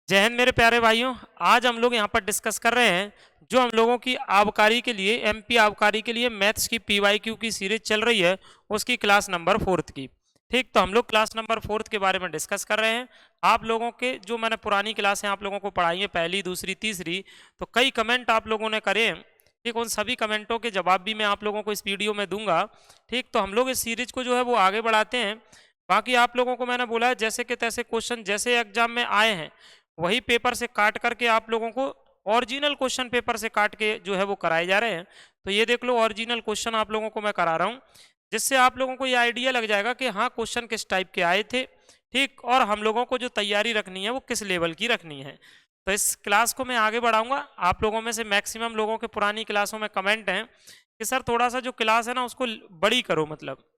जय हिंद मेरे प्यारे भाइयों। आज हम लोग यहाँ पर डिस्कस कर रहे हैं जो हम लोगों की आबकारी के लिए एमपी आबकारी के लिए मैथ्स की पीवाईक्यू की सीरीज चल रही है, उसकी क्लास नंबर 4th की। ठीक, तो हम लोग क्लास नंबर 4th के बारे में डिस्कस कर रहे हैं। आप लोगों के जो मैंने पुरानी क्लासें आप लोगों को पढ़ाई है, पहली दूसरी तीसरी, तो कई कमेंट आप लोगों ने करे हैं। ठीक, उन सभी कमेंटों के जवाब भी मैं आप लोगों को इस वीडियो में दूंगा। ठीक, तो हम लोग इस सीरीज को जो है वो आगे बढ़ाते हैं। बाकी आप लोगों को मैंने बोला है जैसे कि तैसे क्वेश्चन जैसे एग्जाम में आए हैं वही पेपर से काट करके आप लोगों को ओरिजिनल क्वेश्चन पेपर से काट के जो है वो कराए जा रहे हैं। तो ये देख लो, ओरिजिनल क्वेश्चन आप लोगों को मैं करा रहा हूँ, जिससे आप लोगों को ये आइडिया लग जाएगा कि हाँ क्वेश्चन किस टाइप के आए थे। ठीक, और हम लोगों को जो तैयारी रखनी है वो किस लेवल की रखनी है। तो इस क्लास को मैं आगे बढ़ाऊंगा। आप लोगों में से मैक्सिमम लोगों के पुरानी क्लासों में कमेंट हैं कि सर थोड़ा सा जो क्लास है ना उसको बड़ी करो, मतलब।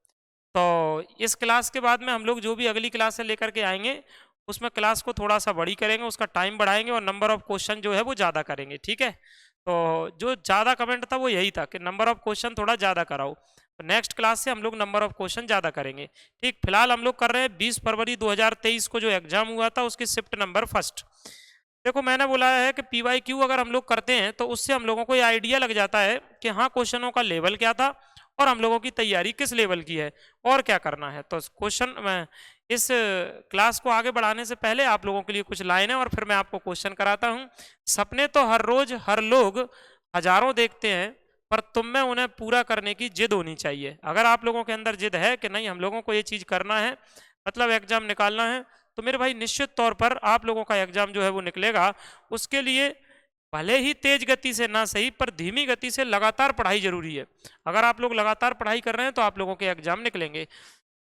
तो इस क्लास के बाद में हम लोग जो भी अगली क्लास से लेकर के आएंगे उसमें क्लास को थोड़ा सा बड़ी करेंगे, उसका टाइम बढ़ाएंगे और नंबर ऑफ क्वेश्चन जो है वो ज़्यादा करेंगे। ठीक है, तो जो ज़्यादा कमेंट था वो यही था कि नंबर ऑफ क्वेश्चन थोड़ा ज़्यादा कराओ। तो नेक्स्ट क्लास से हम लोग नंबर ऑफ क्वेश्चन ज़्यादा करेंगे। ठीक, फिलहाल हम लोग कर रहे हैं 20 फरवरी 2023 को जो एग्जाम हुआ था उसकी शिफ्ट नंबर फर्स्ट। देखो, मैंने बोला है कि पीवाईक्यू अगर हम लोग करते हैं तो उससे हम लोगों को ये आइडिया लग जाता है कि हाँ क्वेश्चनों का लेवल क्या था और हम लोगों की तैयारी किस लेवल की है और क्या करना है। तो क्वेश्चन मैं इस क्लास को आगे बढ़ाने से पहले आप लोगों के लिए कुछ लाइन है और फिर मैं आपको क्वेश्चन कराता हूँ। सपने तो हर रोज हर लोग हजारों देखते हैं, पर तुम में उन्हें पूरा करने की जिद होनी चाहिए। अगर आप लोगों के अंदर जिद है कि नहीं हम लोगों को ये चीज़ करना है, मतलब एग्जाम निकालना है, तो मेरे भाई निश्चित तौर पर आप लोगों का एग्जाम जो है वो निकलेगा। उसके लिए भले ही तेज गति से ना सही पर धीमी गति से लगातार पढ़ाई जरूरी है। अगर आप लोग लगातार पढ़ाई कर रहे हैं तो आप लोगों के एग्जाम निकलेंगे।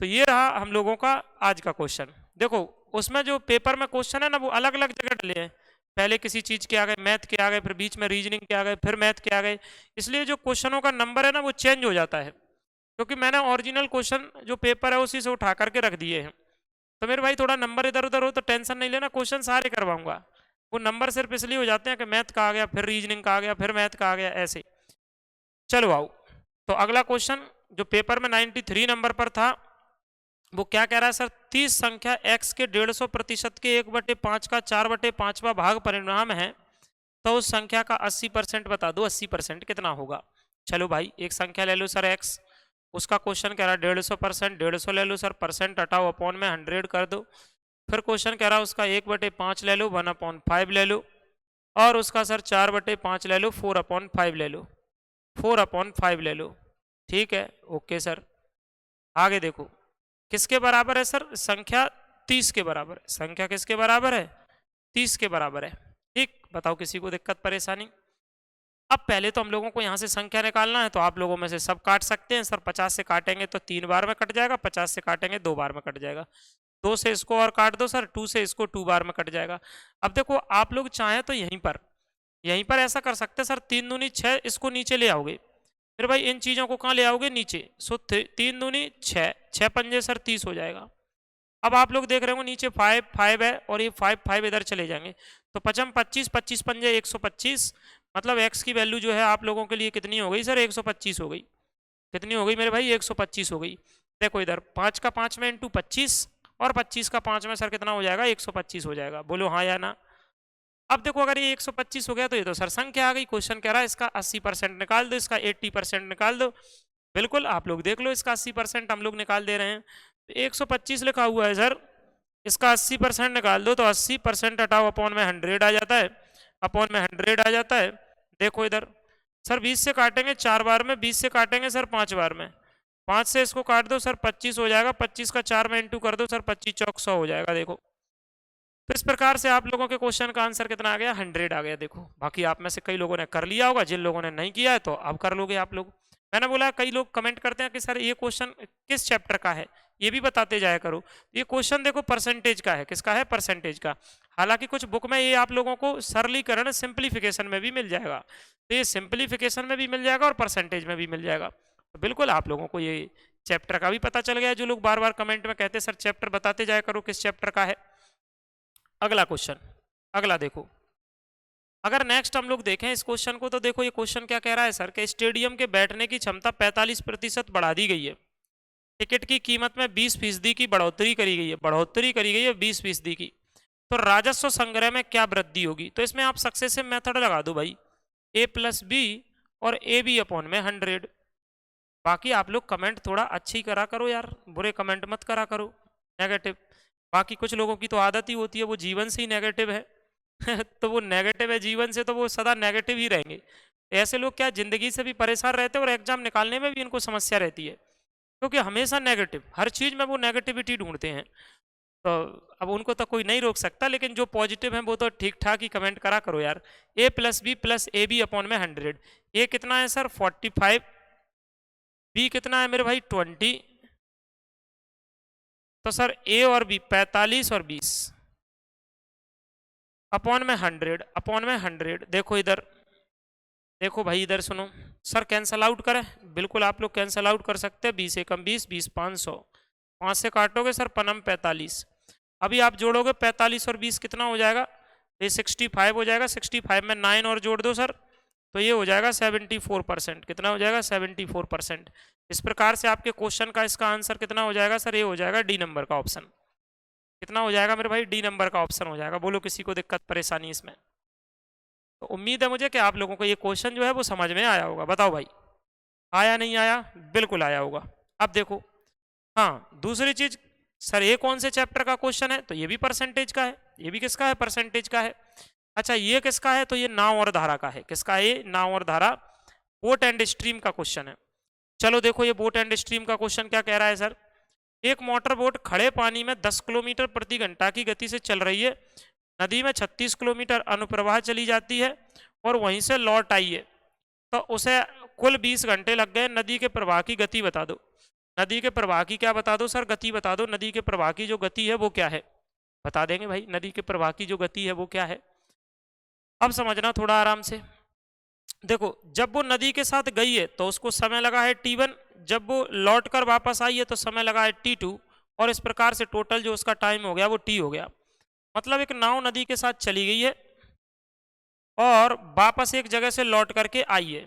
तो ये रहा हम लोगों का आज का क्वेश्चन। देखो, उसमें जो पेपर में क्वेश्चन है ना वो अलग अलग जगह डले हैं। पहले किसी चीज के आ गए, मैथ के आ गए, फिर बीच में रीजनिंग के आ गए, फिर मैथ के आ गए। इसलिए जो क्वेश्चनों का नंबर है ना वो चेंज हो जाता है, क्योंकि मैंने ओरिजिनल क्वेश्चन जो पेपर है उसी से उठा करके रख दिए हैं। तो मेरे भाई थोड़ा नंबर इधर उधर हो तो टेंशन नहीं लेना, क्वेश्चन सारे करवाऊंगा। वो नंबर सिर्फ इसलिए हो जाते हैं कि मैथ का आ गया, फिर रीजनिंग का आ गया, फिर मैथ का आ गया, ऐसे। चलो आओ, तो अगला क्वेश्चन जो पेपर में 93 नंबर पर था वो क्या कह रहा है सर। 30 संख्या x के 150% के 1/5 का 4/5वां भाग परिणाम है, तो उस संख्या का 80% बता दो। 80% कितना होगा? चलो भाई, एक संख्या ले लो सर x, उसका क्वेश्चन कह रहा है 150%, 150 ले लो सर, परसेंट हटाओ, अपॉन में 100 कर दो। फिर क्वेश्चन कह रहा है उसका 1/5 ले लो, 1/5 ले लो, और उसका सर 4/5 ले लो, 4/5 ले लो, 4/5 ले लो। ठीक है, ओके सर। आगे देखो, किसके बराबर है सर? संख्या 30 के बराबर है। संख्या किसके बराबर है? 30 के बराबर है। ठीक, बताओ किसी को दिक्कत परेशानी? अब पहले तो हम लोगों को यहाँ से संख्या निकालना है, तो आप लोगों में से सब काट सकते हैं। सर 50 से काटेंगे तो 3 बार में कट जाएगा, 50 से काटेंगे 2 बार में कट जाएगा। 2 से इसको और काट दो सर, 2 से इसको 2 बार में कट जाएगा। अब देखो, आप लोग चाहें तो यहीं पर ऐसा कर सकते हैं सर, 3 दूनी 6, इसको नीचे ले आओगे। फिर भाई इन चीज़ों को कहाँ ले आओगे? नीचे। सो 3 दूनी 6, 6 पंजे सर 30 हो जाएगा। अब आप लोग देख रहे हो नीचे 5 5 है और ये 5 5 इधर चले जाएंगे, तो 5 25, 25 पंजे 125, मतलब x की वैल्यू जो है आप लोगों के लिए कितनी हो गई सर? 125 हो गई। कितनी हो गई मेरे भाई? 125 हो गई। देखो इधर 5 का 5 में इंटू 25 और 25 का 5 में सर कितना हो जाएगा? 125 हो जाएगा। बोलो हाँ या ना। अब देखो, अगर ये 125 हो गया तो ये तो सर संख्या आ गई। क्वेश्चन कह रहा है इसका 80% निकाल दो, इसका 80% निकाल दो। बिल्कुल, आप लोग देख लो, इसका 80% हम लोग निकाल दे रहे हैं। तो 125 लिखा हुआ है सर, इसका 80% निकाल दो, तो 80% हटाओ, अपॉन में 100 आ जाता है, अपॉन में 100 आ जाता है। देखो इधर सर 20 से काटेंगे 4 बार में, 20 से काटेंगे सर 5 बार में, 5 से इसको काट दो सर 25 हो जाएगा, 25 का 4 में इंटू कर दो सर, 25 चौक 100 हो जाएगा। देखो, तो इस प्रकार से आप लोगों के क्वेश्चन का आंसर कितना आ गया? 100 आ गया। देखो, बाकी आप में से कई लोगों ने कर लिया होगा, जिन लोगों ने नहीं किया है तो अब कर लोगे आप लोग। मैंने बोला कई लोग कमेंट करते हैं कि सर ये क्वेश्चन किस चैप्टर का है, ये भी बताते जाया करो। ये क्वेश्चन देखो परसेंटेज का है। किसका है? परसेंटेज का। हालांकि कुछ बुक में ये आप लोगों को सरलीकरण सिंप्लीफिकेशन में भी मिल जाएगा, तो ये सिंप्लीफिकेशन में भी मिल जाएगा और परसेंटेज में भी मिल जाएगा। तो बिल्कुल आप लोगों को ये चैप्टर का भी पता चल गया है। जो लोग बार बार कमेंट में कहते हैं सर चैप्टर बताते जाया करो किस चैप्टर का है। अगला क्वेश्चन, अगला देखो। अगर नेक्स्ट हम लोग देखें इस क्वेश्चन को, तो देखो ये क्वेश्चन क्या कह रहा है सर, कि स्टेडियम के बैठने की क्षमता 45% बढ़ा दी गई है। टिकट की कीमत में 20% की बढ़ोतरी करी गई है, बढ़ोतरी करी गई है 20% की। तो राजस्व संग्रह में क्या वृद्धि होगी, तो इसमें आप सक्सेसिव मेथड लगा दो भाई, ए प्लस बी और ए बी अपॉन में 100। बाकी आप लोग कमेंट थोड़ा अच्छी करा करो यार, बुरे कमेंट मत करा करो नेगेटिव। बाकी कुछ लोगों की तो आदत ही होती है वो जीवन से ही नेगेटिव है तो वो नेगेटिव है जीवन से, तो वो सदा नेगेटिव ही रहेंगे। ऐसे लोग क्या जिंदगी से भी परेशान रहते हैं और एग्जाम निकालने में भी इनको समस्या रहती है, क्योंकि हमेशा नेगेटिव, हर चीज में वो नेगेटिविटी ढूंढते हैं। तो अब उनको तो कोई नहीं रोक सकता, लेकिन जो पॉजिटिव है वो तो ठीक ठाक ही कमेंट करा करो यार। A plus B plus A B upon में 100। ए कितना है सर 45, बी कितना है मेरे भाई 20, तो सर ए और बी 45 और 20 अपॉन में 100, अपॉन में 100। देखो इधर, देखो भाई इधर सुनो, सर कैंसल आउट करें, बिल्कुल आप लोग कैंसल आउट कर सकते हैं। 20 एकम 20, 20 500, 5 से काटोगे सर पनम 45। अभी आप जोड़ोगे 45 और 20 कितना हो जाएगा, ये 65 हो जाएगा। 65 में 9 और जोड़ दो सर, तो ये हो जाएगा 74%। कितना हो जाएगा 74%। इस प्रकार से आपके क्वेश्चन का इसका आंसर कितना हो जाएगा सर, ये हो जाएगा डी नंबर का ऑप्शन। कितना हो जाएगा मेरे भाई, डी नंबर का ऑप्शन हो जाएगा। बोलो किसी को दिक्कत परेशानी इसमें? तो उम्मीद है मुझे कि आप लोगों को ये क्वेश्चन जो है वो समझ में आया होगा। बताओ भाई आया नहीं आया? बिल्कुल आया होगा। अब देखो, हाँ दूसरी चीज सर, ये कौन से चैप्टर का क्वेश्चन है, तो ये भी परसेंटेज का है। ये भी किसका है, परसेंटेज का है। अच्छा ये किसका है, तो ये नाव और धारा का है। किसका है ये, नाव और धारा, बोट एंड स्ट्रीम का क्वेश्चन है। चलो देखो ये बोट एंड स्ट्रीम का क्वेश्चन क्या कह रहा है सर, एक मोटर बोट खड़े पानी में 10 किलोमीटर प्रति घंटा की गति से चल रही है, नदी में 36 किलोमीटर अनुप्रवाह चली जाती है और वहीं से लौट आई है, तो उसे कुल 20 घंटे लग गए। नदी के प्रवाह की गति बता दो। नदी के प्रवाह की क्या बता दो सर, गति बता दो। नदी के प्रवाह की जो गति है वो क्या है, बता देंगे भाई। नदी के प्रवाह की जो गति है वो क्या है, अब समझना थोड़ा आराम से। देखो जब वो नदी के साथ गई है तो उसको समय लगा है t1, जब वो लौट कर वापस आई है तो समय लगा है t2, और इस प्रकार से टोटल जो उसका टाइम हो गया वो t हो गया। मतलब एक नाव नदी के साथ चली गई है और वापस एक जगह से लौट करके आई है,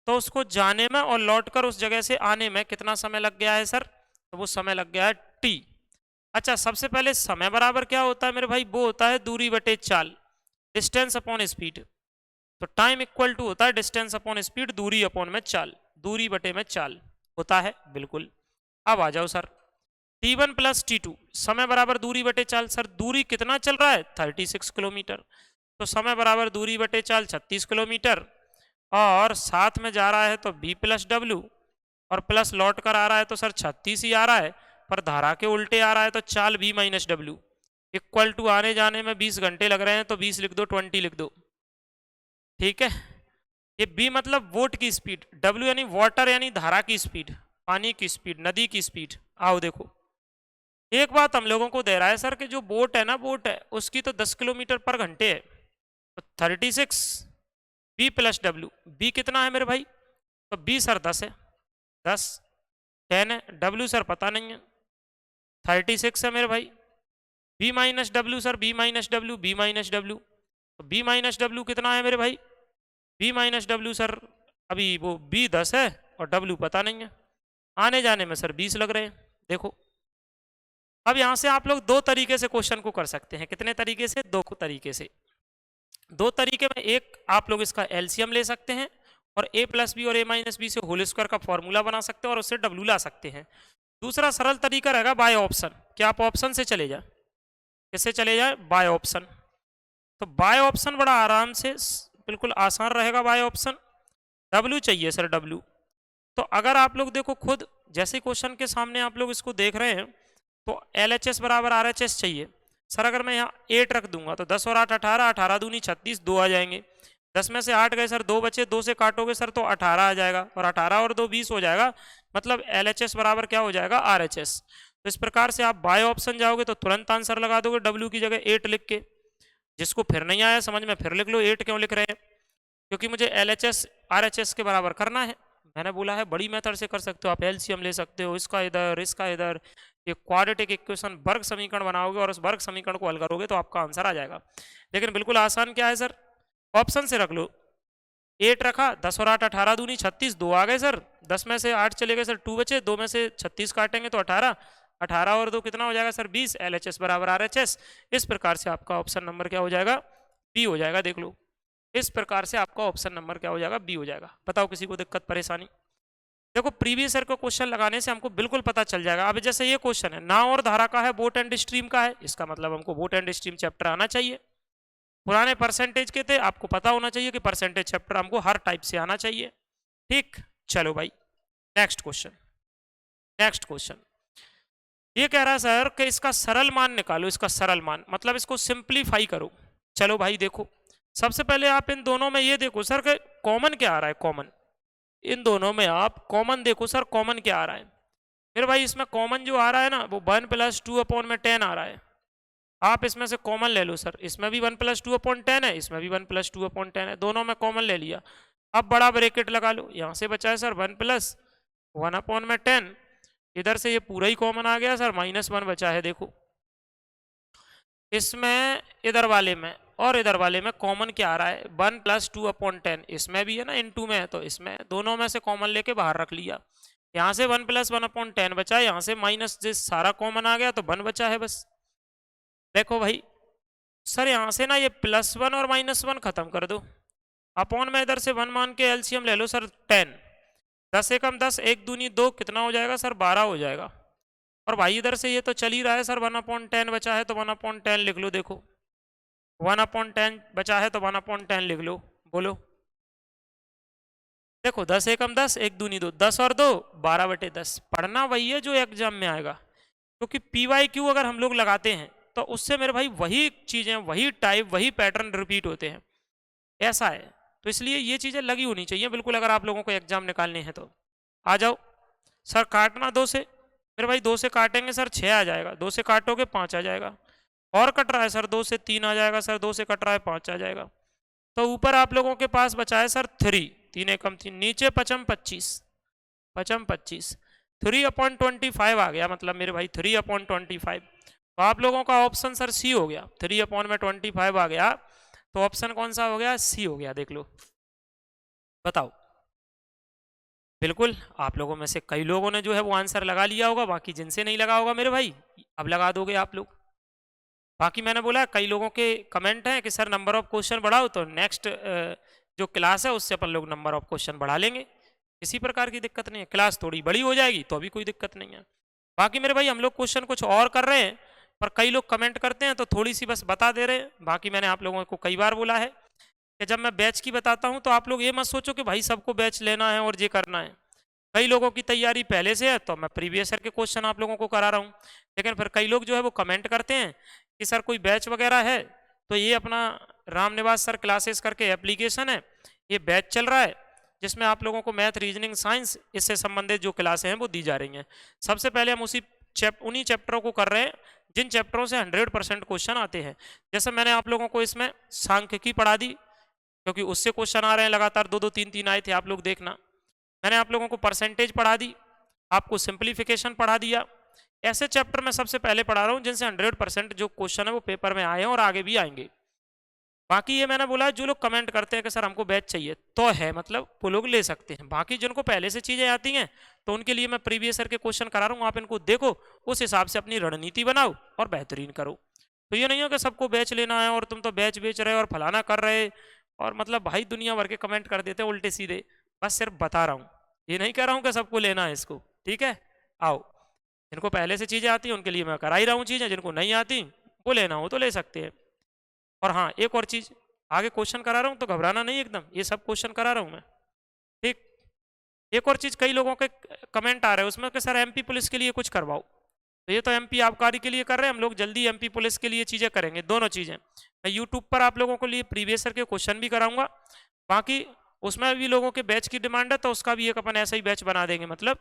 तो उसको जाने में और लौटकर उस जगह से आने में कितना समय लग गया है सर, तो वो समय लग गया है t। अच्छा सबसे पहले समय बराबर क्या होता है मेरे भाई, वो होता है दूरी बटे चाल, डिस्टेंस अपॉन स्पीड। तो टाइम इक्वल टू होता है डिस्टेंस अपॉन स्पीड, दूरी अपॉन में चाल, दूरी बटे में चाल होता है, बिल्कुल। अब आ जाओ सर, t1 प्लस t2, समय बराबर दूरी बटे चाल। सर दूरी कितना चल रहा है 36 किलोमीटर, तो समय बराबर दूरी बटे चाल 36 किलोमीटर, और साथ में जा रहा है तो b प्लस डब्ल्यू, और प्लस लौट कर आ रहा है तो सर 36 ही आ रहा है, पर धारा के उल्टे आ रहा है तो चाल b minus W equal to आने जाने में 20 घंटे लग रहे हैं, तो 20 लिख दो, 20 लिख दो, ठीक है। ये b मतलब वोट की स्पीड, w यानी वाटर यानी धारा की स्पीड, पानी की स्पीड, नदी की स्पीड। आओ देखो एक बात हम लोगों को दे रहा है सर कि जो बोट है ना, बोट है उसकी तो 10 किलोमीटर पर घंटे है, तो 36 b प्लस डब्ल्यू, b कितना है मेरे भाई, तो b सर 10 है, 10 10 है, w सर पता नहीं है, 36 है मेरे भाई। b minus W sir, b minus W, b minus W, तो b माइनस डब्ल्यू कितना है मेरे भाई, b माइनस डब्ल्यू सर अभी वो b 10 है और w पता नहीं है, आने जाने में सर 20 लग रहे हैं। देखो अब यहां से आप लोग दो तरीके से क्वेश्चन को कर सकते हैं। कितने तरीके से, दो तरीके से। दो तरीके में, एक आप लोग इसका एलसीएम ले सकते हैं और a प्लस बी और a माइनस बी से होल स्क्वायर का फॉर्मूला बना सकते हैं और उससे w ला सकते हैं। दूसरा सरल तरीका रहेगा बाय ऑप्शन, कि आप ऑप्शन से चले जाए। किससे चले जाए, बाय ऑप्शन। तो बाय ऑप्शन बड़ा आराम से बिल्कुल आसान रहेगा बाय ऑप्शन। w चाहिए सर, w। तो अगर आप लोग देखो खुद जैसे क्वेश्चन के सामने आप लोग इसको देख रहे हैं, तो LHS बराबर RHS चाहिए सर। अगर मैं यहाँ 8 रख दूंगा तो 10 और 8 18, 18 दूनी 36, 2 आ जाएंगे। 10 में से 8 गए सर, 2 बचे, 2 से काटोगे सर तो 18 आ जाएगा, और 18 और 2 20 हो जाएगा। मतलब LHS बराबर क्या हो जाएगा, RHS। तो इस प्रकार से आप बाय ऑप्शन जाओगे तो तुरंत आंसर लगा दोगे W की जगह 8 लिख के। जिसको फिर नहीं आया समझ में, फिर लिख लो 8 क्यों लिख रहे हैं, क्योंकि मुझे LHS RHS के बराबर करना है। मैंने बोला है बड़ी मेथड से कर सकते हो आप, एलसीएम ले सकते हो, इसका इधर इसका इधर, ये क्वाड्रेटिक इक्वेशन वर्ग समीकरण बनाओगे और उस वर्ग समीकरण को हल करोगे तो आपका आंसर आ जाएगा। लेकिन बिल्कुल आसान क्या है सर, ऑप्शन से रख लो। 8 रखा, 10 और 8 18 दूनी 36, 2 आ गए सर। 10 में से 8 चले गए सर, 2 बचे, 2 में से 36 काटेंगे तो 18, 18 और 2 कितना हो जाएगा सर 20, LHS बराबर RHS। इस प्रकार से आपका ऑप्शन नंबर क्या हो जाएगा, बी हो जाएगा। देख लो, इस प्रकार से आपका ऑप्शन नंबर क्या हो जाएगा, बी हो जाएगा। बताओ किसी को दिक्कत परेशानी? देखो प्रीवियस ईयर को क्वेश्चन लगाने से हमको बिल्कुल पता चल जाएगा। अब जैसे ये क्वेश्चन है नाव और धारा का है, बोट एंड स्ट्रीम का है, इसका मतलब हमको बोट एंड स्ट्रीम चैप्टर आना चाहिए। पुराने परसेंटेज के थे, आपको पता होना चाहिए कि परसेंटेज चैप्टर हमको हर टाइप से आना चाहिए। ठीक, चलो भाई नेक्स्ट क्वेश्चन। नेक्स्ट क्वेश्चन ये कह रहा है सर कि इसका सरल मान निकालो, इसका सरल मान मतलब इसको सिंप्लीफाई करो। चलो भाई देखो, सबसे पहले आप इन दोनों में ये देखो सर कि कॉमन क्या आ रहा है, कॉमन इन दोनों में आप कॉमन देखो सर, कॉमन क्या आ रहा है मेरे भाई। इसमें कॉमन जो आ रहा है ना वो 1 + 2/10 आ रहा है। आप इसमें से कॉमन ले लो सर, इसमें भी 1 + 2/10 है, इसमें भी 1 + 2/10 है, दोनों में कॉमन ले लिया। अब बड़ा ब्रैकेट लगा लो, यहाँ से बचा है सर 1 + 1/10, इधर से ये पूरा ही कॉमन आ गया सर, -1 बचा है। देखो इसमें इधर वाले में और इधर वाले में कॉमन क्या आ रहा है, 1 + 2/10, इसमें भी है ना इनटू में है, तो इसमें दोनों में से कॉमन लेके बाहर रख लिया। यहाँ से 1 + 1/10 बचा, यहाँ से माइनस जिस सारा कॉमन आ गया तो 1 बचा है बस। देखो भाई सर यहाँ से ना ये +1 और -1 खत्म कर दो, अपॉन में इधर से 1 मान के एलसीएम ले लो सर 10, 10 एकम 10, 1 दूनी 2, कितना हो जाएगा सर 12 हो जाएगा। और भाई इधर से ये तो चल ही रहा है सर, 1/10 बचा है तो 1/10 लिख लो। देखो 1/10 बचा है तो 1/10 लिख लो, बोलो। देखो 10 एकम 10, 1 दूनी 2, 10 और 2 12/10। पढ़ना वही है जो एग्जाम में आएगा, क्योंकि PYQ अगर हम लोग लगाते हैं तो उससे मेरे भाई वही चीजें, वही टाइप, वही पैटर्न रिपीट होते हैं, ऐसा है। तो इसलिए ये चीजें लगी होनी चाहिए बिल्कुल, अगर आप लोगों को एग्जाम निकालने हैं तो। आ जाओ सर, काटना 2 से मेरे भाई, 2 से काटेंगे सर 6 आ जाएगा, 2 से काटोगे 5 आ जाएगा, और कट रहा है सर 2 से 3 आ जाएगा सर, 2 से कट रहा है 5 आ जाएगा। तो ऊपर आप लोगों के पास बचा है सर 3, 3 एकम 3, नीचे 5 25, 5 25, 3/25 आ गया, मतलब मेरे भाई 3/25। तो आप लोगों का ऑप्शन सर सी हो गया, 3/25 आ गया, तो ऑप्शन कौन सा हो गया, सी हो गया। देख लो बताओ। बिल्कुल आप लोगों में से कई लोगों ने जो है वो आंसर लगा लिया होगा, बाकी जिनसे नहीं लगा होगा मेरे भाई अब लगा दोगे आप लोग। बाकी मैंने बोला कई लोगों के कमेंट हैं कि सर नंबर ऑफ क्वेश्चन बढ़ाओ, तो नेक्स्ट जो क्लास है उससे अपन लोग नंबर ऑफ क्वेश्चन बढ़ा लेंगे, किसी प्रकार की दिक्कत नहीं है। क्लास थोड़ी बड़ी हो जाएगी तो अभी कोई दिक्कत नहीं है। बाकी मेरे भाई हम लोग क्वेश्चन कुछ और कर रहे हैं, पर कई लोग कमेंट करते हैं तो थोड़ी सी बस बता दे रहे हैं। बाकी मैंने आप लोगों को कई बार बोला है कि जब मैं बैच की बताता हूँ तो आप लोग ये मत सोचो कि भाई सबको बैच लेना है और ये करना है। कई लोगों की तैयारी पहले से है तो मैं प्रीवियस ईयर के क्वेश्चन आप लोगों को करा रहा हूँ, लेकिन फिर कई लोग जो है वो कमेंट करते हैं कि सर कोई बैच वगैरह है, तो ये अपना रामनिवास सर क्लासेस करके एप्लीकेशन है, ये बैच चल रहा है जिसमें आप लोगों को मैथ, रीजनिंग, साइंस इससे संबंधित जो क्लासें हैं वो दी जा रही हैं। सबसे पहले हम उन्हीं चैप्टरों को कर रहे हैं जिन चैप्टरों से 100% क्वेश्चन आते हैं। जैसे मैंने आप लोगों को इसमें सांख्यिकी पढ़ा दी, क्योंकि उससे क्वेश्चन आ रहे हैं लगातार, 2 2 3 3 आए थे, आप लोग देखना। मैंने आप लोगों को परसेंटेज पढ़ा दी, आपको सिंप्लीफिकेशन पढ़ा दिया। ऐसे चैप्टर मैं सबसे पहले पढ़ा रहा हूँ जिनसे 100% जो क्वेश्चन है वो पेपर में आए हैं और आगे भी आएंगे। बाकी ये मैंने बोला जो लोग कमेंट करते हैं कि सर हमको बैच चाहिए, तो है मतलब वो लोग ले सकते हैं। बाकी जिनको पहले से चीजें आती हैं तो उनके लिए मैं प्रीवियस ईयर के क्वेश्चन करा रहा हूँ, आप इनको देखो, उस हिसाब से अपनी रणनीति बनाओ और बेहतरीन करो। तो ये नहीं हो कि सबको बैच लेना है और तुम तो बैच बेच रहे हो और फलाना कर रहे, और मतलब भाई दुनिया भर के कमेंट कर देते हैं उल्टे सीधे। बस सिर्फ बता रहा हूँ, ये नहीं कह रहा हूँ कि सबको लेना है इसको, ठीक है। आओ, जिनको पहले से चीजें आती हैं उनके लिए मैं करा ही रहा हूँ चीजें, जिनको नहीं आती वो लेना हो तो ले सकते हैं। और हाँ एक और चीज, आगे क्वेश्चन करा रहा हूँ तो घबराना नहीं एकदम, ये सब क्वेश्चन करा रहा हूँ मैं, ठीक। एक और चीज, कई लोगों के कमेंट आ रहे हैं उसमें कि सर MP पुलिस के लिए कुछ करवाओ, तो ये तो MP आबकारी के लिए कर रहे हैं हम लोग, जल्दी MP पुलिस के लिए चीजें करेंगे, दोनों चीजें। मैं यूट्यूब पर आप लोगों के लिए प्रीवियस ईयर के क्वेश्चन भी कराऊंगा, बाकी उसमें भी लोगों के बैच की डिमांड है तो उसका भी एक अपन ऐसा ही बैच बना देंगे, मतलब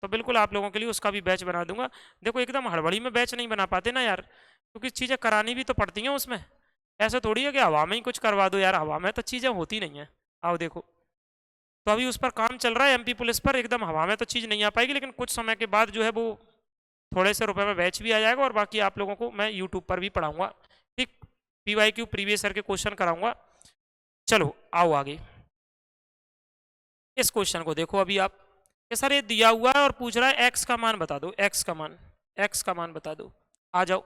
तो बिल्कुल आप लोगों के लिए उसका भी बैच बना दूंगा। देखो एकदम हड़बड़ी में बैच नहीं बना पाते ना यार, क्योंकि चीज़ें करानी भी तो पड़ती हैं उसमें, ऐसा थोड़ी है कि हवा में ही कुछ करवा दो यार, हवा में तो चीज़ें होती नहीं है। आओ देखो, तो अभी उस पर काम चल रहा है MP पुलिस पर, एकदम हवा में तो चीज़ नहीं आ पाएगी, लेकिन कुछ समय के बाद जो है वो थोड़े से रुपए में बैच भी आ जाएगा, और बाकी आप लोगों को मैं यूट्यूब पर भी पढ़ाऊंगा, ठीक। PYQ प्रीवियस ईयर के क्वेश्चन कराऊंगा। चलो आओ आगे, इस क्वेश्चन को देखो अभी आप कि सर ये दिया हुआ है और पूछ रहा है x का मान बता दो, x का मान। एक्स का मान बता दो। आ जाओ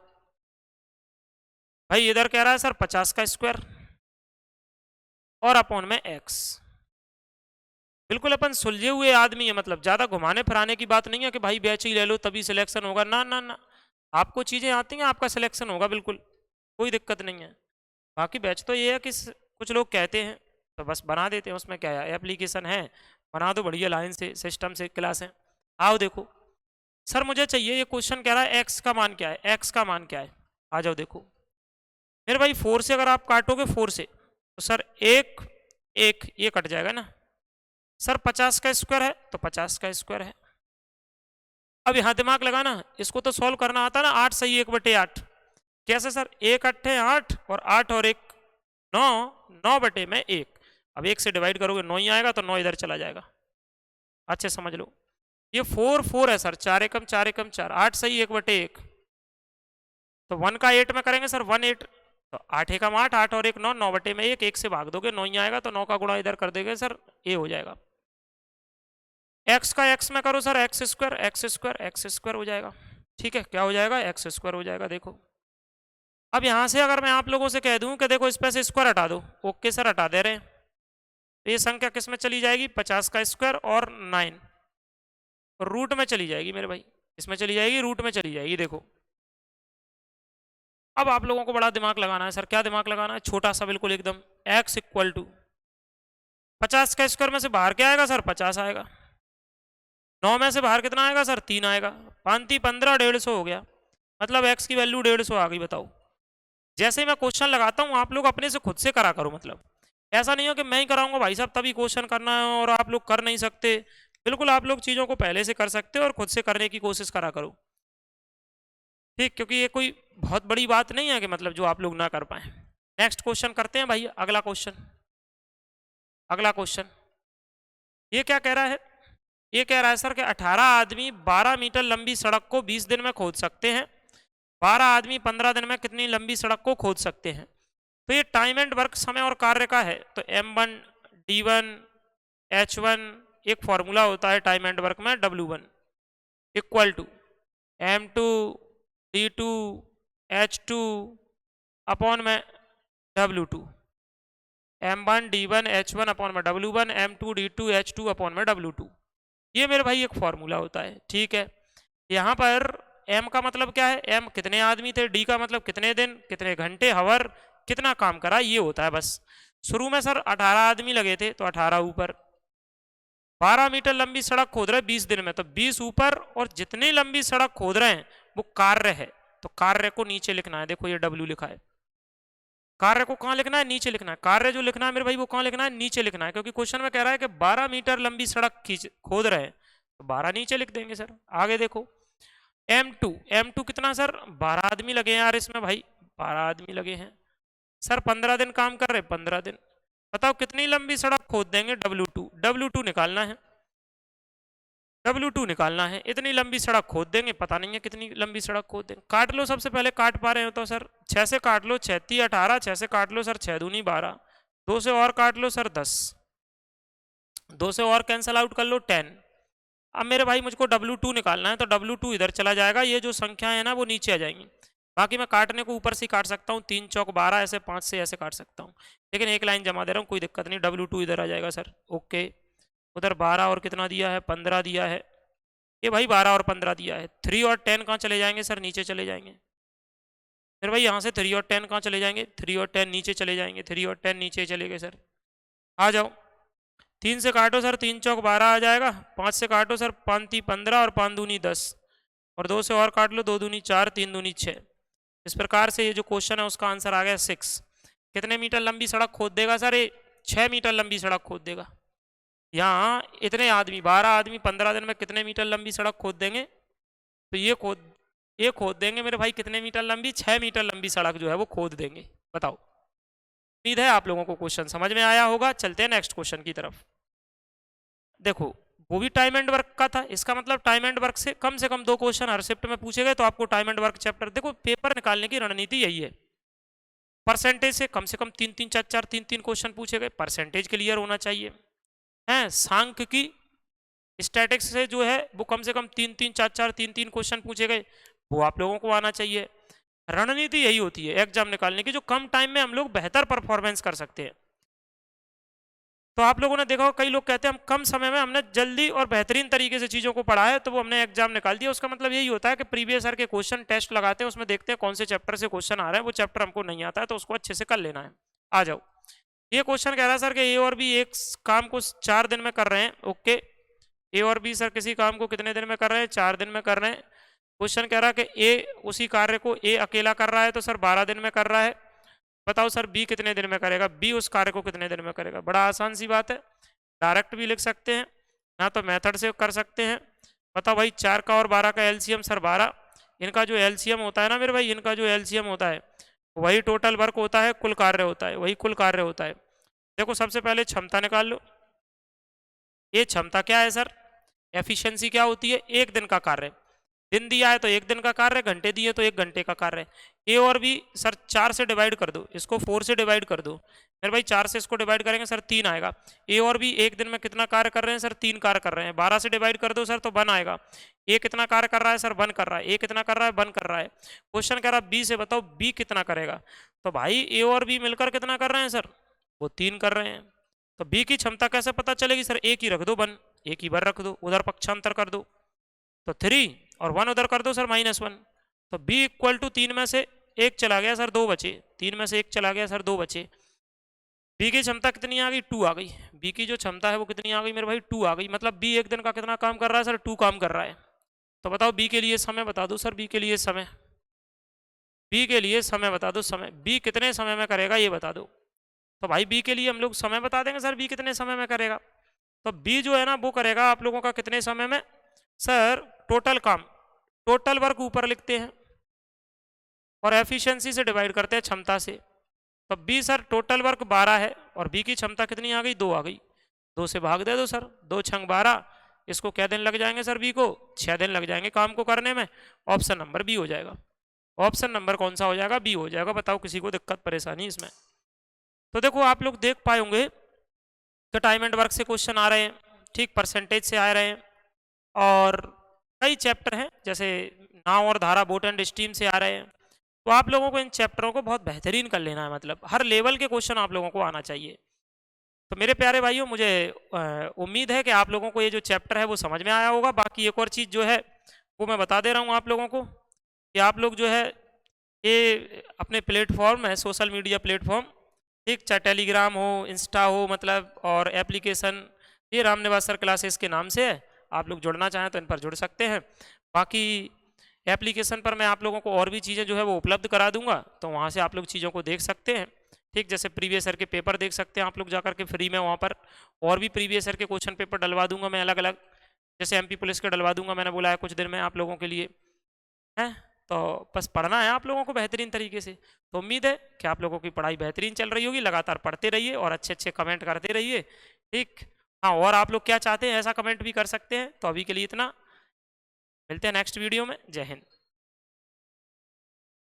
भाई, इधर कह रहा है सर 50 का स्क्वायर और अपॉन में एक्स। बिल्कुल अपन सुलझे हुए आदमी है, मतलब ज्यादा घुमाने फिराने की बात नहीं है कि भाई बैच ही ले लो तभी सिलेक्शन होगा, ना ना ना, आपको चीजें आती हैं आपका सिलेक्शन होगा, बिल्कुल कोई दिक्कत नहीं है। बाकी बैच तो ये है कि कुछ लोग कहते हैं तो बस बना देते हैं, उसमें क्या है, एप्लीकेशन है बना दो बढ़िया लाइन से, सिस्टम से, क्लास है। आओ देखो सर मुझे चाहिए, ये क्वेश्चन कह रहा है एक्स का मान क्या है, एक्स का मान क्या है। आ जाओ देखो मेरे भाई, 4 से अगर आप काटोगे 4 से तो सर एक एक ये कट जाएगा ना सर, 50 का स्क्वायर है तो 50 का स्क्वायर है। अब यहाँ दिमाग लगाना, इसको तो सॉल्व करना आता ना, 8 सही 1/8 कैसे सर, 1 अट्ठे 8 और 8 और 1 9, 9 बटे में 1। अब 1 से डिवाइड करोगे 9 ही आएगा तो 9 इधर चला जाएगा। अच्छे समझ लो, ये 4 4 है सर, 4 एकम 4 एकम 4, 8 सही 1/1 तो 1 का 8 में करेंगे सर 1 8, तो 8 एकम 8, 8 और 1 9, 9 बटे में 1, 1 से भाग दोगे 9 ही आएगा तो 9 का गुणा इधर कर देंगे सर, ये हो जाएगा। एक्स का एक्स में करो sir x square, x square x square हो जाएगा। ठीक है, क्या हो जाएगा, एक्स स्क्वायर हो जाएगा। देखो अब यहां से अगर मैं आप लोगों से कह दूं कि देखो इस पे से स्क्वायर हटा दो, ओके सर हटा दे रहे हैं, तो ये संख्या किस में चली जाएगी, 50 का स्क्वायर और 9 रूट में चली जाएगी मेरे भाई, इसमें चली जाएगी, रूट में चली जाएगी। देखो अब आप लोगों को बड़ा दिमाग लगाना है। सर क्या दिमाग लगाना है, छोटा सा बिल्कुल एकदम, एक्स इक्वल टू 50 का स्क्वायर में से बाहर क्या आएगा सर, 50 आएगा, 9 में से बाहर कितना आएगा सर, 3 आएगा, 5 15 150 हो गया, मतलब एक्स की वैल्यू 150 आ गई। बताओ जैसे ही मैं क्वेश्चन लगाता हूँ आप लोग अपने से खुद से करा करो, मतलब ऐसा नहीं हो कि मैं ही कराऊंगा भाई साहब तभी क्वेश्चन करना है और आप लोग कर नहीं सकते, बिल्कुल आप लोग चीज़ों को पहले से कर सकते हो और खुद से करने की कोशिश करा करो, ठीक, क्योंकि ये कोई बहुत बड़ी बात नहीं है कि मतलब जो आप लोग ना कर पाए। नेक्स्ट क्वेश्चन करते हैं भाई, अगला क्वेश्चन, अगला क्वेश्चन ये क्या कह रहा है, ये कह रहा है सर कि 18 आदमी 12 मीटर लंबी सड़क को 20 दिन में खोद सकते हैं, 12 आदमी 15 दिन में कितनी लंबी सड़क को खोद सकते हैं। तो ये टाइम एंड वर्क समय और कार्य का है, तो M1 D1 H1 एक फॉर्मूला होता है टाइम एंड वर्क में, W1 equal to M2 D2 H2 upon में W2, M1 D1 H1 upon में W1, M2 D2 H2 upon में W2, ये मेरे भाई एक फॉर्मूला होता है। ठीक है, यहाँ पर M का मतलब क्या है, M कितने आदमी थे, D का मतलब कितने दिन, कितने घंटे, हावर, कितना काम करा, ये होता है बस। शुरू में सर 18 आदमी लगे थे तो 18 ऊपर, 12 मीटर लंबी सड़क खोद रहे 20 दिन में तो 20 ऊपर, और जितनी लंबी सड़क खोद रहे हैं वो कार्य है, तो कार्य को नीचे लिखना है। देखो ये W लिखा है, कार्य को कहाँ लिखना है, नीचे लिखना है। कार्य जो लिखना है मेरे भाई वो कहाँ लिखना है, नीचे लिखना है, क्योंकि क्वेश्चन में कह रहा है कि 12 मीटर लंबी सड़क खोद रहे हैं तो 12 नीचे लिख देंगे सर। आगे देखो M2 कितना सर, 12 आदमी लगे हैं यार इसमें भाई, 12 आदमी लगे हैं सर, 15 दिन काम कर रहे, 15 दिन, बताओ कितनी लंबी सड़क खोद देंगे, W2 निकालना है, W2 निकालना है, इतनी लंबी सड़क खोद देंगे, पता नहीं है कितनी लंबी सड़क खोद देंगे। काट लो सबसे पहले, काट पा रहे हो तो सर 6 से काट लो, 6 3 18, 6 से काट लो सर 6 दूनी 12, 2 से और काट लो सर 10, 2 से और कैंसिल आउट कर लो 10। अब मेरे भाई मुझको W2 निकालना है तो W2 इधर चला जाएगा, ये जो संख्या है ना वो नीचे आ जाएंगी। बाकी मैं काटने को ऊपर से काट सकता हूँ, 3 चौक 12, ऐसे 5 से ऐसे काट सकता हूँ, लेकिन एक लाइन जमा दे रहा हूँ, कोई दिक्कत नहीं, W2 इधर आ जाएगा सर। ओके, उधर 12 और कितना दिया है, 15 दिया है, ये भाई 12 और 15 दिया है, 3 और 10 कहाँ चले जाएंगे सर, नीचे चले जाएंगे। फिर भाई यहाँ से 3 और 10 कहाँ चले जाएंगे, 3 और 10 नीचे चले जाएंगे, 3 और 10 नीचे चले गए सर। आ जाओ 3 से काटो सर, 3 चौक 12 आ जाएगा, 5 से काटो सर, 5 3 15 और 5 दूनी 10, और 2 से और काट लो, 2 दूनी 4, 3 दूनी 6। इस प्रकार से ये जो क्वेश्चन है उसका आंसर आ गया 6। कितने मीटर लंबी सड़क खोद देगा सर, ये 6 मीटर लंबी सड़क खोद देगा। यहाँ इतने आदमी 12 आदमी 15 दिन में कितने मीटर लंबी सड़क खोद देंगे, तो ये खोद देंगे मेरे भाई कितने मीटर लंबी, 6 मीटर लंबी सड़क जो है वो खोद देंगे। बताओ, उम्मीद है आप लोगों को क्वेश्चन समझ में आया होगा। चलते हैं नेक्स्ट क्वेश्चन की तरफ। देखो वो भी टाइम एंड वर्क का था, इसका मतलब टाइम एंड वर्क से कम 2 क्वेश्चन हर शिफ्ट में पूछे गए, तो आपको टाइम एंड वर्क चैप्टर, देखो पेपर निकालने की रणनीति यही है, परसेंटेज से कम 3 3 4 4 3 3 क्वेश्चन पूछे गए, परसेंटेज क्लियर होना चाहिए है। सांख्य की स्टैटिक्स से जो है वो कम 3 3 4 4 3 3 क्वेश्चन पूछे गए, वो आप लोगों को आना चाहिए। रणनीति यही होती है एग्जाम निकालने की, जो कम टाइम में हम लोग बेहतर परफॉर्मेंस कर सकते हैं। तो आप लोगों ने देखा हो, कई लोग कहते हैं हम कम समय में हमने जल्दी और बेहतरीन तरीके से चीज़ों को पढ़ा है तो वो हमने एग्जाम निकाल दिया। उसका मतलब यही होता है कि प्रीवियस ईयर के क्वेश्चन टेस्ट लगाते हैं, उसमें देखते हैं कौन से चैप्टर से क्वेश्चन आ रहे हैं, वो चैप्टर हमको नहीं आता है तो उसको अच्छे से कर लेना है। आ जाओ, ये क्वेश्चन कह रहा है सर कि ए और बी एक काम को 4 दिन में कर रहे हैं। ओके, ए और बी सर किसी काम को कितने दिन में कर रहे हैं? 4 दिन में कर रहे हैं। क्वेश्चन कह रहा है कि ए उसी कार्य को ए अकेला कर रहा है तो सर 12 दिन में कर रहा है। बताओ सर बी कितने दिन में करेगा? बी उस कार्य को कितने दिन में करेगा? बड़ा आसान सी बात है, डायरेक्ट भी लिख सकते हैं ना तो मेथड से कर सकते हैं। बताओ भाई 4 का और 12 का एलसीएम सर 12। इनका जो एलसीएम होता है ना मेरे भाई, इनका जो एलसीएम होता है वही टोटल वर्क होता है, कुल कार्य होता है, वही कुल कार्य होता है। देखो सबसे पहले क्षमता निकाल लो। ये क्षमता क्या है सर? एफिशिएंसी क्या होती है? एक दिन का कार्य। दिन दिया है तो एक दिन का कार्य, घंटे दिए तो 1 घंटे का कार्य। ए और बी सर 4 से डिवाइड कर दो, इसको 4 से डिवाइड कर दो मेरे भाई। 4 से इसको डिवाइड करेंगे सर 3 आएगा। ए और बी एक दिन में कितना कार्य कर रहे हैं सर? 3 कार्य कर रहे हैं। 12 से डिवाइड कर दो सर तो 1 आएगा। ए कितना कार्य कर रहा है सर? 1 कर रहा है। ए कितना कर रहा है? 1 कर रहा है। क्वेश्चन कह रहा है बी से बताओ बी कितना करेगा। तो भाई ए और बी मिलकर कितना कर रहे हैं सर? वो 3 कर रहे हैं। तो बी की क्षमता कैसे पता चलेगी सर? एक ही रख दो 1, एक ही बार रख दो, उधर पक्षांतर कर दो तो 3 और 1 उधर कर दो सर -1। तो b इक्वल टू 3 में से 1 चला गया सर 2 बचे। 3 में से 1 चला गया सर 2 बचे। b की क्षमता कितनी आ गई? 2 आ गई। b की जो क्षमता है वो कितनी आ गई मेरे भाई? 2 आ गई। मतलब b एक दिन का कितना काम कर रहा है सर? 2 काम कर रहा है। तो बताओ b के लिए समय बता दो सर। b के लिए समय, b के लिए समय बता दो। समय b कितने समय में करेगा ये बता दो। तो भाई b के लिए हम लोग समय बता देंगे सर, b कितने समय में करेगा। तो b जो है ना वो करेगा आप लोगों का कितने समय में सर? टोटल काम, टोटल वर्क ऊपर लिखते हैं और एफिशिएंसी से डिवाइड करते हैं क्षमता से। तो बी सर टोटल वर्क 12 है और बी की क्षमता कितनी आ गई? 2 आ गई। 2 से भाग दे दो सर, 2 छंग 12। इसको क्या दिन लग जाएंगे सर? बी को 6 दिन लग जाएंगे काम को करने में। ऑप्शन नंबर बी हो जाएगा। ऑप्शन नंबर कौन सा हो जाएगा? बी हो जाएगा। बताओ किसी को दिक्कत परेशानी इसमें? तो देखो आप लोग देख पाए होंगे कि टाइम एंड वर्क से क्वेश्चन आ रहे हैं, ठीक, परसेंटेज से आ रहे हैं, और कई चैप्टर हैं जैसे नाव और धारा, बोट एंड स्टीम से आ रहे हैं। तो आप लोगों को इन चैप्टरों को बहुत बेहतरीन कर लेना है, मतलब हर लेवल के क्वेश्चन आप लोगों को आना चाहिए। तो मेरे प्यारे भाइयों, मुझे उम्मीद है कि आप लोगों को ये जो चैप्टर है वो समझ में आया होगा। बाकी एक और चीज़ जो है वो मैं बता दे रहा हूँ आप लोगों को कि आप लोग जो है ये अपने प्लेटफॉर्म है, सोशल मीडिया प्लेटफॉर्म, ठीक, चाहे टेलीग्राम हो, इंस्टा हो, मतलब और एप्लीकेशन, ये रामनिवास सर क्लासेस के नाम से है। आप लोग जुड़ना चाहें तो इन पर जुड़ सकते हैं। बाकी एप्लीकेशन पर मैं आप लोगों को और भी चीज़ें जो है वो उपलब्ध करा दूंगा, तो वहाँ से आप लोग चीज़ों को देख सकते हैं, ठीक। जैसे प्रीवियस ईयर के पेपर देख सकते हैं आप लोग जाकर के फ्री में वहाँ पर, और भी प्रीवियस ईयर के क्वेश्चन पेपर डलवा दूंगा मैं अलग अलग, जैसे एमपी पुलिस के डलवा दूंगा, मैंने बोला है कुछ दिन में आप लोगों के लिए है। तो बस पढ़ना है आप लोगों को बेहतरीन तरीके से। तो उम्मीद है कि आप लोगों की पढ़ाई बेहतरीन चल रही होगी। लगातार पढ़ते रहिए और अच्छे अच्छे कमेंट करते रहिए, ठीक। हाँ, और आप लोग क्या चाहते हैं ऐसा कमेंट भी कर सकते हैं। तो अभी के लिए इतना, मिलते हैं नेक्स्ट वीडियो में। जय हिंद।